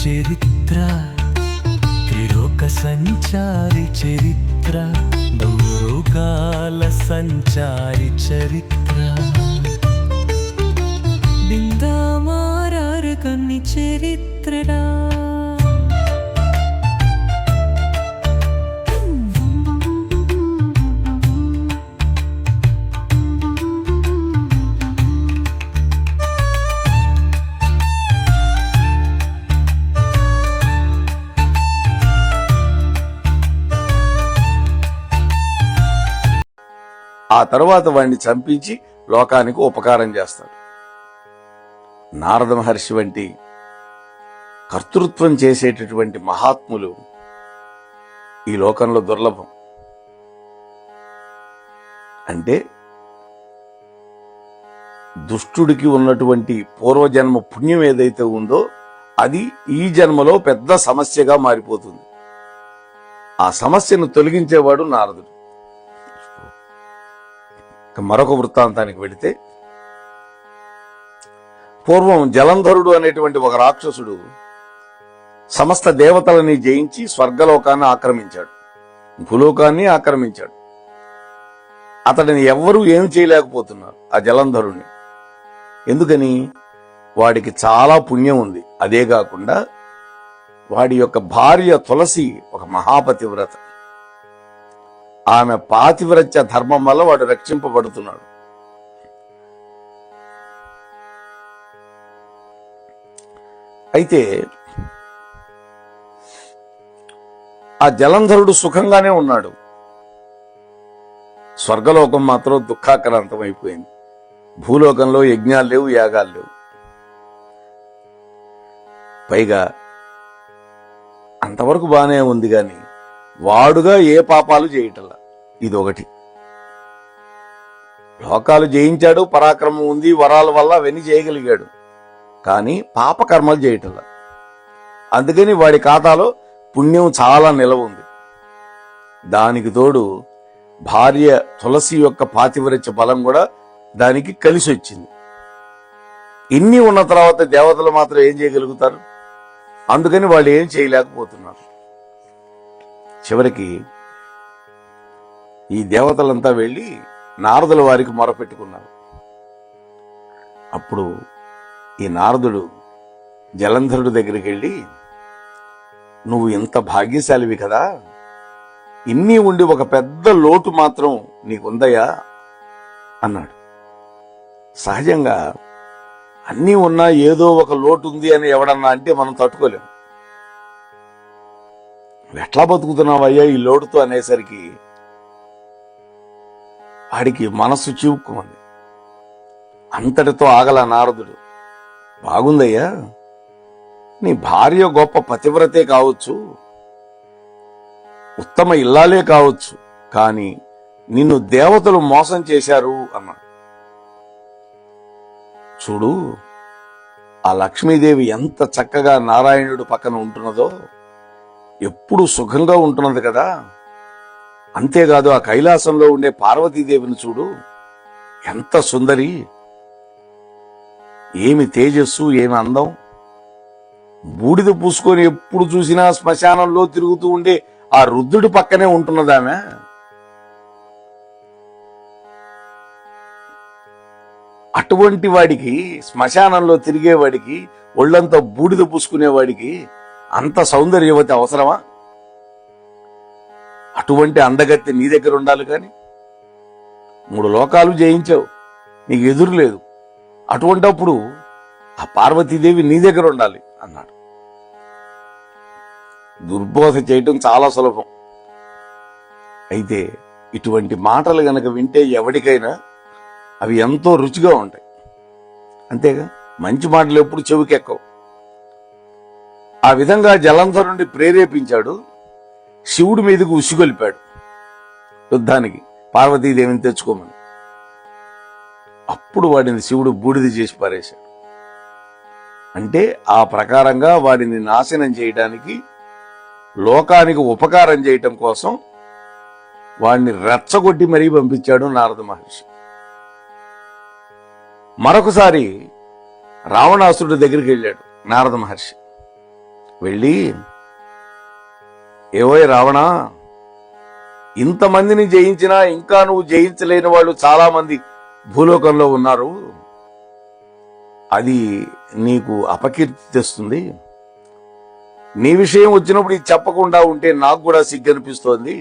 చరిత్ర, త్రిలోక సంచారి చరిత్ర, నూరుగాల సంచారి చరిత్ర, బిందామారారు కన్ని చరిత్రడా. ఆ తరువాత వాడిని చంపించి లోకానికి ఉపకారం చేస్తాడు. నారద మహర్షి వంటి కర్తృత్వం చేసేటటువంటి మహాత్ములు ఈ లోకంలో దుర్లభం. అంటే దుష్టుడికి ఉన్నటువంటి పూర్వజన్మ పుణ్యం ఏదైతే ఉందో అది ఈ జన్మలో పెద్ద సమస్యగా మారిపోతుంది. ఆ సమస్యను తొలగించేవాడు నారదుడు. మరొక వృత్తాంతానికి వెళితే, పూర్వం జలంధరుడు అనేటువంటి ఒక రాక్షసుడు సమస్త దేవతలని జయించి స్వర్గలోకాన్ని ఆక్రమించాడు, భూలోకాన్ని ఆక్రమించాడు. అతడిని ఎవ్వరూ ఏమి చేయలేకపోతున్నారు ఆ జలంధరుణ్ణి. ఎందుకని? వాడికి చాలా పుణ్యం ఉంది. అదే కాకుండా వాడి యొక్క భార్య తులసి ఒక మహాపతివ్రత. ఆమె పాతివ్రత్య ధర్మం వల్ల వాడు రక్షింపబడుతున్నాడు. అయితే ఆ జలంధరుడు సుఖంగానే ఉన్నాడు. స్వర్గలోకం మాత్రం దుఃఖాక్రాంతం అయిపోయింది. భూలోకంలో యజ్ఞాలు లేవు, యాగాలు లేవు. పైగా అంతవరకు బానే ఉంది గాని వాడుగా ఏ పాపాలు చేయటల్లా. ఇదొకటి. లోకాలు జయించాడు, పరాక్రమం ఉంది, వరాల వల్ల అవన్నీ చేయగలిగాడు. కానీ పాపకర్మలు చేయటల్లా. అందుకని వాడి ఖాతాలో పుణ్యం చాలా నిలవ ఉంది. దానికి తోడు భార్య తులసి యొక్క పాతివ్రత్య బలం కూడా దానికి కలిసి వచ్చింది. ఇన్ని ఉన్న తర్వాత దేవతలు మాత్రం ఏం చేయగలుగుతారు? అందుకని వాళ్ళు ఏం చేయలేకపోతున్నారు. చివరికి ఈ దేవతలంతా వెళ్లి నారదుల వారికి మొరపెట్టుకున్నారు. అప్పుడు ఈ నారదుడు జలంధరుడి దగ్గరికి వెళ్ళి, నువ్వు ఇంత భాగ్యశాలివి కదా, ఇన్ని ఉండి ఒక పెద్ద లోటు మాత్రం నీకుందయా అన్నాడు. సహజంగా అన్నీ ఉన్నా ఏదో ఒక లోటు ఉంది అని ఎవడన్నా అంటే మనం తట్టుకోలేం. ఎట్లా బతుకుతున్నావయ్యా ఈ లోటుతో అనేసరికి వాడికి మనస్సు చివుక్కుమంది. అంతటితో ఆగల నారదుడు, బాగుందయ్యా, నీ భార్య గొప్ప పతివ్రతే కావచ్చు, ఉత్తమ ఇల్లాలే కావచ్చు, కానీ నిన్ను దేవతలు మోసం చేశారు అన్నాడు. చూడు, ఆ లక్ష్మీదేవి ఎంత చక్కగా నారాయణుడు పక్కన ఉంటున్నదో, ఎప్పుడు సుఖంగా ఉంటున్నది కదా. అంతేకాదు ఆ కైలాసంలో ఉండే పార్వతీదేవిని చూడు, ఎంత సుందరి, ఏమి తేజస్సు, ఏమి అందం. బూడిద పూసుకొని ఎప్పుడు చూసినా శ్మశానంలో తిరుగుతూ ఉండే ఆ రుద్రుడి పక్కనే ఉంటున్నదామె. అటువంటి వాడికి, శ్మశానంలో తిరిగేవాడికి, ఒళ్ళంతా బూడిద పూసుకునేవాడికి అంత సౌందర్యవతి అవసరమా? అటువంటి అందగత్తె నీ దగ్గర ఉండాలి. కానీ 3 లోకాలు జయించావు, నీకు ఎదురు లేదు. అటువంటప్పుడు ఆ పార్వతీదేవి నీ దగ్గర ఉండాలి అన్నాడు. దుర్బోధ చేయటం చాలా సులభం. అయితే ఇటువంటి మాటలు గనక వింటే ఎవరికైనా అవి ఎంతో రుచిగా ఉంటాయి. అంతేగా, మంచి మాటలు ఎప్పుడు చెవికెక్కవు. ఆ విధంగా జలంధరుణ్ణి ప్రేరేపించాడు. శివుడి మీదకు ఉసిగొలిపాడు యుద్ధానికి, పార్వతీదేవిని తెచ్చుకోమని. అప్పుడు వాడిని శివుడు బూడిద చేసి పారేశాడు. అంటే ఆ ప్రకారంగా వాడిని నాశనం చేయడానికి, లోకానికి ఉపకారం చేయటం కోసం వాడిని రెచ్చగొట్టి మరీ పంపించాడు నారద మహర్షి. మరొకసారి రావణాసురుడి దగ్గరికి వెళ్ళాడు నారద మహర్షి. వెళ్ళి, ఏవోయ్ రావణా, ఇంతమందిని జయించినా ఇంకా నువ్వు జయించలేని వాళ్ళు చాలా మంది భూలోకంలో ఉన్నారు. అది నీకు అపకీర్తి తెస్తుంది. నీ విషయం వచ్చినప్పుడు ఇది చెప్పకుండా ఉంటే నాకు కూడా సిగ్గనిపిస్తోంది.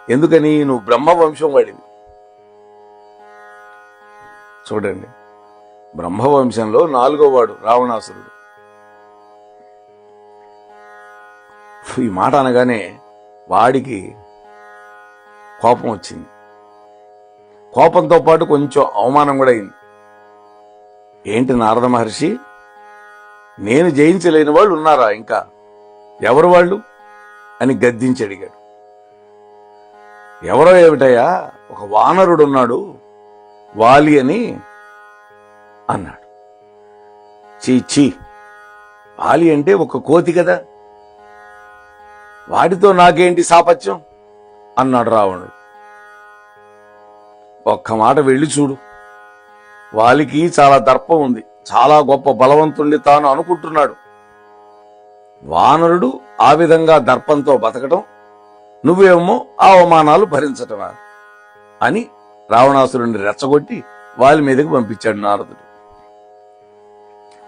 ఎందుకని? నువ్వు బ్రహ్మవంశం వాడివి. చూడండి, బ్రహ్మవంశంలో 4వ వాడు రావణాసురుడు. ఈ మాట అనగానే వాడికి కోపం వచ్చింది. కోపంతో పాటు కొంచెం అవమానం కూడా అయింది. ఏంటి నారద మహర్షి, నేను జయించలేని వాళ్ళు ఉన్నారా ఇంకా? ఎవరు వాళ్ళు అని గద్దించి అడిగాడు. ఎవరో ఏమిటయ్యా, ఒక వానరుడు ఉన్నాడు, వాలి అని అన్నాడు. చీ, వాలి అంటే ఒక కోతి కదా, వాడితో నాకేంటి సాపత్యం అన్నాడు రావణుడు. ఒక్క మాట వెళ్ళి చూడు, వాలికి చాలా దర్పం ఉంది, చాలా గొప్ప బలవంతుణ్ణి తాను అనుకుంటున్నాడు. వానరుడు ఆ విధంగా దర్పంతో బతకటం, నువ్వేమో ఆ అవమానాలు భరించటమా అని రావణాసురుడిని రెచ్చగొట్టి వాలి మీదకి పంపించాడు నారదుడు.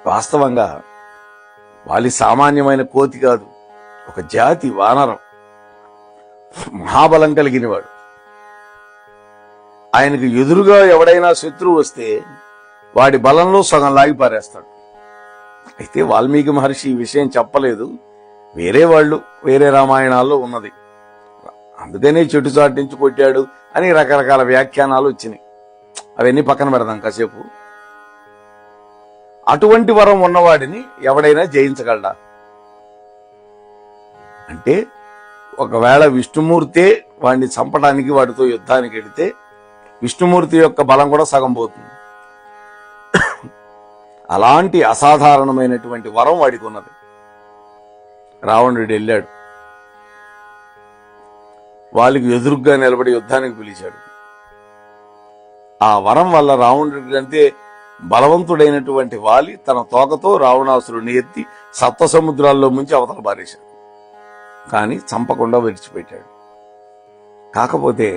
వాస్తవంగా వాలి సామాన్యమైన కోతి కాదు, ఒక జాతి వానరం, మహాబలం కలిగినవాడు. ఆయనకు ఎదురుగా ఎవడైనా శత్రువు వస్తే వాడి బలంలో సగం లాగి పారేస్తాడు. అయితే వాల్మీకి మహర్షి ఈ విషయం చెప్పలేదు, వేరే రామాయణాల్లో ఉన్నది. అందుకనే చెట్టు చాటించి కొట్టాడు అని రకరకాల వ్యాఖ్యానాలు వచ్చినాయి. అవన్నీ పక్కన పెడదాం కాసేపు. అటువంటి వరం ఉన్నవాడిని ఎవడైనా జయించగలడా అంటే, ఒకవేళ విష్ణుమూర్తే వాడిని చంపడానికి వాడితో యుద్ధానికి వెళితే విష్ణుమూర్తి యొక్క బలం కూడా సగం పోతుంది. అలాంటి అసాధారణమైనటువంటి వరం వాడికి ఉన్నది. రావణుడు వెళ్ళాడు, వాళ్ళకి ఎదురుగ్గా నిలబడి యుద్ధానికి పిలిచాడు. ఆ వరం వల్ల రావణుడి కంటే బలవంతుడైనటువంటి వాలి తన తోకతో రావణాసురుడిని ఎత్తి సప్త సముద్రాల్లో ముంచి అవతల పారేశాడు. కానీ చంపకుండా విడిచిపెట్టాడు. కాకపోతే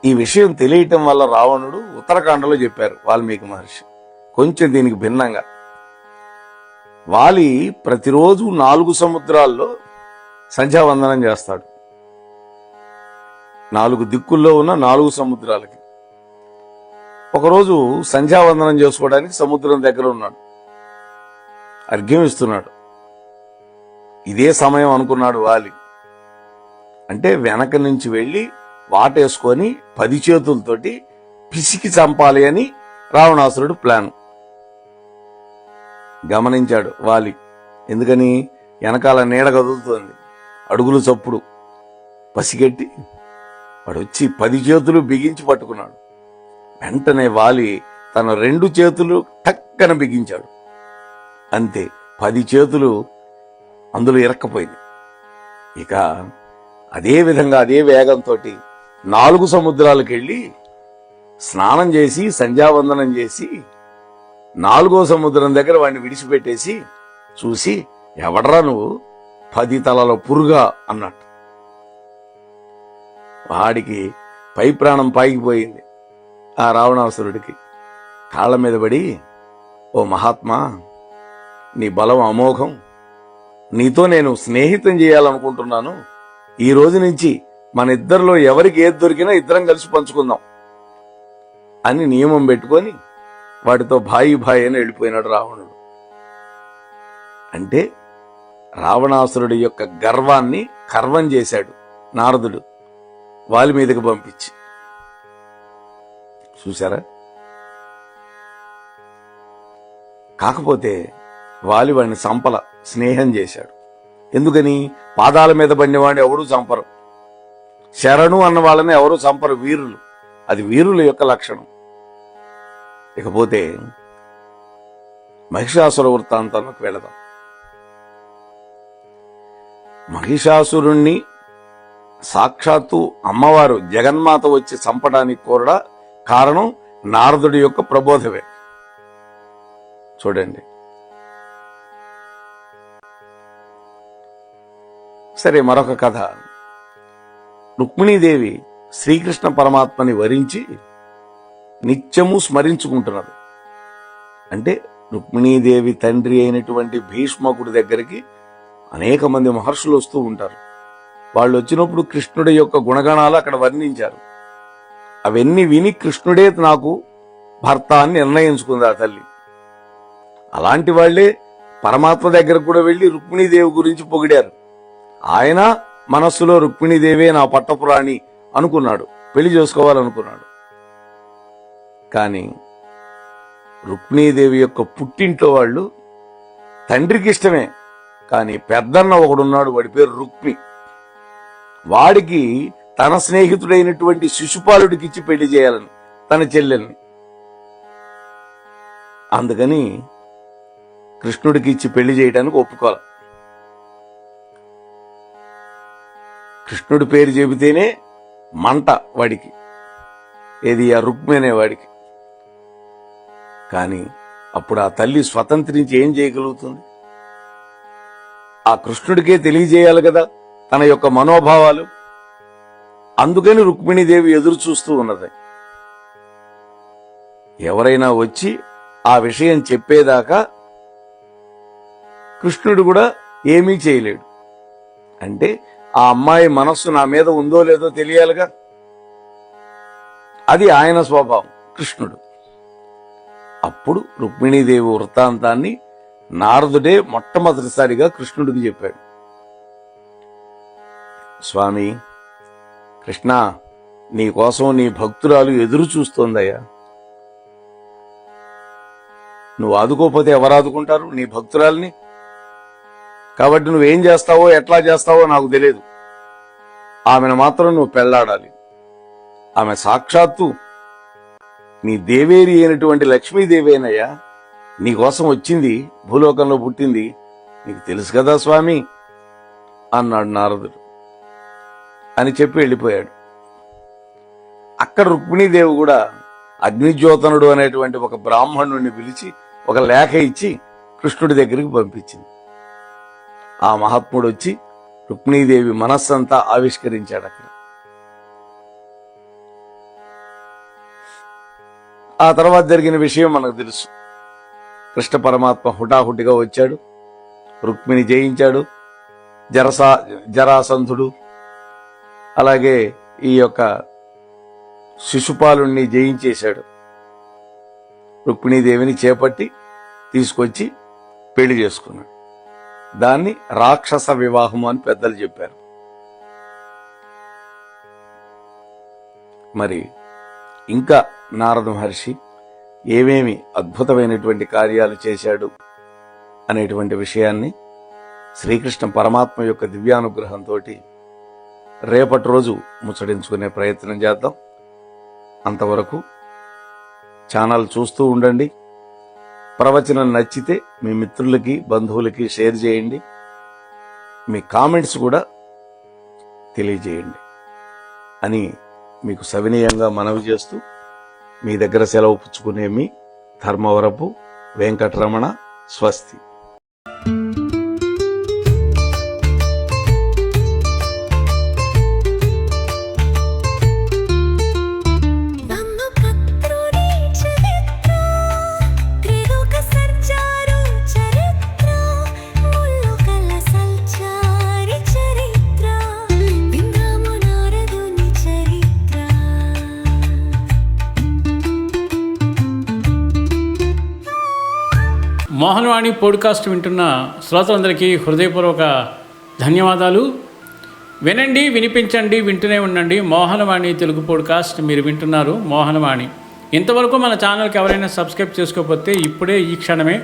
ఈ విషయం తెలియటం వల్ల రావణుడు ఉత్తరాఖండలో చెప్పారు వాల్మీకి మహర్షి కొంచెం దీనికి భిన్నంగా. వాలి ప్రతిరోజు 4 సముద్రాల్లో సంధ్యావందనం చేస్తాడు. 4 దిక్కుల్లో ఉన్న 4 సముద్రాలకి. ఒకరోజు సంధ్యావందనం చేసుకోవడానికి సముద్రం దగ్గర ఉన్నాడు, అర్ఘ్యం ఇస్తున్నాడు. ఇదే సమయం అనుకున్నాడు వాలి. అంటే వెనక నుంచి వెళ్లి వాటేసుకొని 10 చేతులతోటి పిసికి చంపాలి అని రావణాసురుడు ప్లాన్. గమనించాడు వాలి. ఎందుకని? వెనకాల నీడ కదులుతోంది, అడుగులు చప్పుడు. పసిగట్టి వాడు వచ్చి 10 చేతులు బిగించి పట్టుకున్నాడు. వెంటనే వాలి తన 2 చేతులు టక్కన బిగించాడు. అంతే, 10 చేతులు అందులో ఇరక్కపోయింది. ఇక అదే విధంగా అదే వేగంతో 4 సముద్రాలకు వెళ్ళి స్నానం చేసి సంధ్యావందనం చేసి 4వ సముద్రం దగ్గర వాడిని విడిచిపెట్టేసి చూసి, ఎవడరా నువ్వు, 10 తలలో పురుగా అన్నట్టు. వాడికి పై ప్రాణం పాగిపోయింది. ఆ రావణాసురుడికి కాళ్ల మీద పడి, ఓ మహాత్మా, నీ బలం అమోఘం, నీతో నేను స్నేహితం చేయాలనుకుంటున్నాను. ఈ రోజు నుంచి మన ఇద్దరిలో ఎవరికి ఏది దొరికినా ఇద్దరం కలిసి పంచుకుందాం అని నియమం పెట్టుకొని వాడితో భాయి అని వెళ్ళిపోయినాడు రావణుడు. అంటే రావణాసురుడి యొక్క గర్వాన్ని కర్వం చేశాడు నారదుడు వాలి మీదకి పంపించి. చూశారా? కాకపోతే వాలి వాడిని చంపల, స్నేహం చేశాడు. ఎందుకని? పాదాల మీద పడినవాడిని ఎవరూ చంపరు, శరణు అన్న వాళ్ళని ఎవరూ చంపరు, వీరులు. అది వీరుల యొక్క లక్షణం. ఇకపోతే మహిషాసుర వృత్తాంతానికి వెళదాం. మహిషాసురుణ్ణి సాక్షాత్తు అమ్మవారు జగన్మాత వచ్చి చంపడానికి కూడా కారణం నారదుడి యొక్క ప్రబోధమే. చూడండి, సరే, మరొక కథ. రుక్మిణీదేవి శ్రీకృష్ణ పరమాత్మని వరించి నిత్యము స్మరించుకుంటున్నది. అంటే రుక్మిణీదేవి తండ్రి అయినటువంటి భీష్మకుడి దగ్గరికి అనేక మంది మహర్షులు వస్తూ ఉంటారు. వాళ్ళు వచ్చినప్పుడు కృష్ణుడి యొక్క గుణగణాలు అక్కడ వర్ణించారు. అవన్నీ విని కృష్ణుడే నాకు భర్త అని నిర్ణయించుకుంది ఆ తల్లి. అలాంటి వాళ్లే పరమాత్మ దగ్గరకు కూడా వెళ్లి రుక్మిణీదేవి గురించి పొగిడారు. ఆయన మనస్సులో రుక్మిణీదేవే నా పట్టపురాణి అనుకున్నాడు, పెళ్లి చేసుకోవాలనుకున్నాడు. కానీ రుక్మిణీదేవి యొక్క పుట్టింట్లో వాళ్ళు తండ్రికి ఇష్టమే, కానీ పెద్దన్న ఒకడున్నాడు, వాడి పేరు రుక్మి. వాడికి తన స్నేహితుడైనటువంటి శిశుపాలుడికి ఇచ్చి పెళ్లి చేయాలని తన చెల్లెల్ని. అందుకని కృష్ణుడికి ఇచ్చి పెళ్లి చేయడానికి ఒప్పుకోవాలి. కృష్ణుడి పేరు చెబితేనే మంట వాడికి, ఏది ఆ రుక్మి అనేవాడికి. కానీ అప్పుడు ఆ తల్లి స్వతంత్రించి ఏం చేయగలుగుతుంది? ఆ కృష్ణుడికే తెలియజేయాలి కదా తన యొక్క మనోభావాలు. అందుకని రుక్మిణీదేవి ఎదురు చూస్తూ ఉన్నది. ఎవరైనా వచ్చి ఆ విషయం చెప్పేదాకా కృష్ణుడు కూడా ఏమీ చేయలేడు. అంటే ఆ అమ్మాయి మనస్సు నా మీద ఉందో లేదో తెలియాలిగా. అది ఆయన స్వభావం, కృష్ణుడు. అప్పుడు రుక్మిణీదేవి వృత్తాంతాన్ని నారదుడే మొట్టమొదటిసారిగా కృష్ణుడికి చెప్పాడు. స్వామి కృష్ణ, నీకోసం నీ భక్తురాలు ఎదురు చూస్తోందయ్యా. నువ్వు ఆదుకోపోతే ఎవరు ఆదుకుంటారు నీ భక్తురాల్ని? కాబట్టి నువ్వేం చేస్తావో ఎట్లా చేస్తావో నాకు తెలియదు. ఆమెను మాత్రం నువ్వు పెళ్లాడాలి. ఆమె సాక్షాత్తు నీ దేవేరి అయినటువంటి లక్ష్మీదేవేనయ్యా. నీకోసం వచ్చింది, భూలోకంలో పుట్టింది, నీకు తెలుసు కదా స్వామి అన్నాడు నారదుడు. అని చెప్పి వెళ్ళిపోయాడు. అక్కడ రుక్మిణీదేవి కూడా అగ్నిజ్యోతనుడు అనేటువంటి ఒక బ్రాహ్మణుడిని పిలిచి ఒక లేఖ ఇచ్చి కృష్ణుడి దగ్గరికి పంపించింది. ఆ మహాత్ముడు వచ్చి రుక్మిణీదేవి మనస్సంతా ఆవిష్కరించాడు అక్కడ. ఆ తర్వాత జరిగిన విషయం మనకు తెలుసు. కృష్ణ పరమాత్మ హుటాహుటిగా వచ్చాడు, రుక్మిణి జయించాడు. జరాసంధుడు అలాగే ఈ యొక్క శిశుపాలుణ్ణి జయించేశాడు. రుక్మిణీదేవిని చేపట్టి తీసుకొచ్చి పెళ్లి చేసుకున్నాడు. దాన్ని రాక్షస వివాహం అని పెద్దలు చెప్పారు. మరి ఇంకా నారద మహర్షి ఏమేమి అద్భుతమైనటువంటి కార్యాలు చేశాడు అనేటువంటి విషయాన్ని శ్రీకృష్ణ పరమాత్మ యొక్క దివ్యానుగ్రహంతో రేపటి రోజు ముచ్చటించుకునే ప్రయత్నం చేద్దాం. అంతవరకు ఛానల్ చూస్తూ ఉండండి. ప్రవచనం నచ్చితే మీ మిత్రులకి బంధువులకి షేర్ చేయండి. మీ కామెంట్స్ కూడా తెలియజేయండి అని మీకు సవినయంగా మనవి చేస్తూ మీ దగ్గర సెలవు పుచ్చుకునే మీ ధర్మవరపు వెంకటరమణ. స్వస్తి. మోహనవాణి పోడ్కాస్ట్ వింటున్న శ్రోతలందరికీ హృదయపూర్వక ధన్యవాదాలు. వినండి, వినిపించండి, వింటూనే ఉండండి. మోహనవాణి తెలుగు పోడ్కాస్ట్ మీరు వింటున్నారు. మోహనవాణి. ఇంతవరకు మన ఛానల్కి ఎవరైనా సబ్స్క్రైబ్ చేసుకోకపోతే ఇప్పుడే ఈ క్షణమే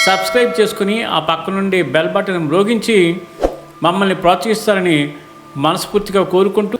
సబ్స్క్రైబ్ చేసుకుని ఆ పక్క నుండి బెల్ బటన్ మ్రోగించి మమ్మల్ని ప్రోత్సహిస్తారని మనస్ఫూర్తిగా కోరుకుంటూ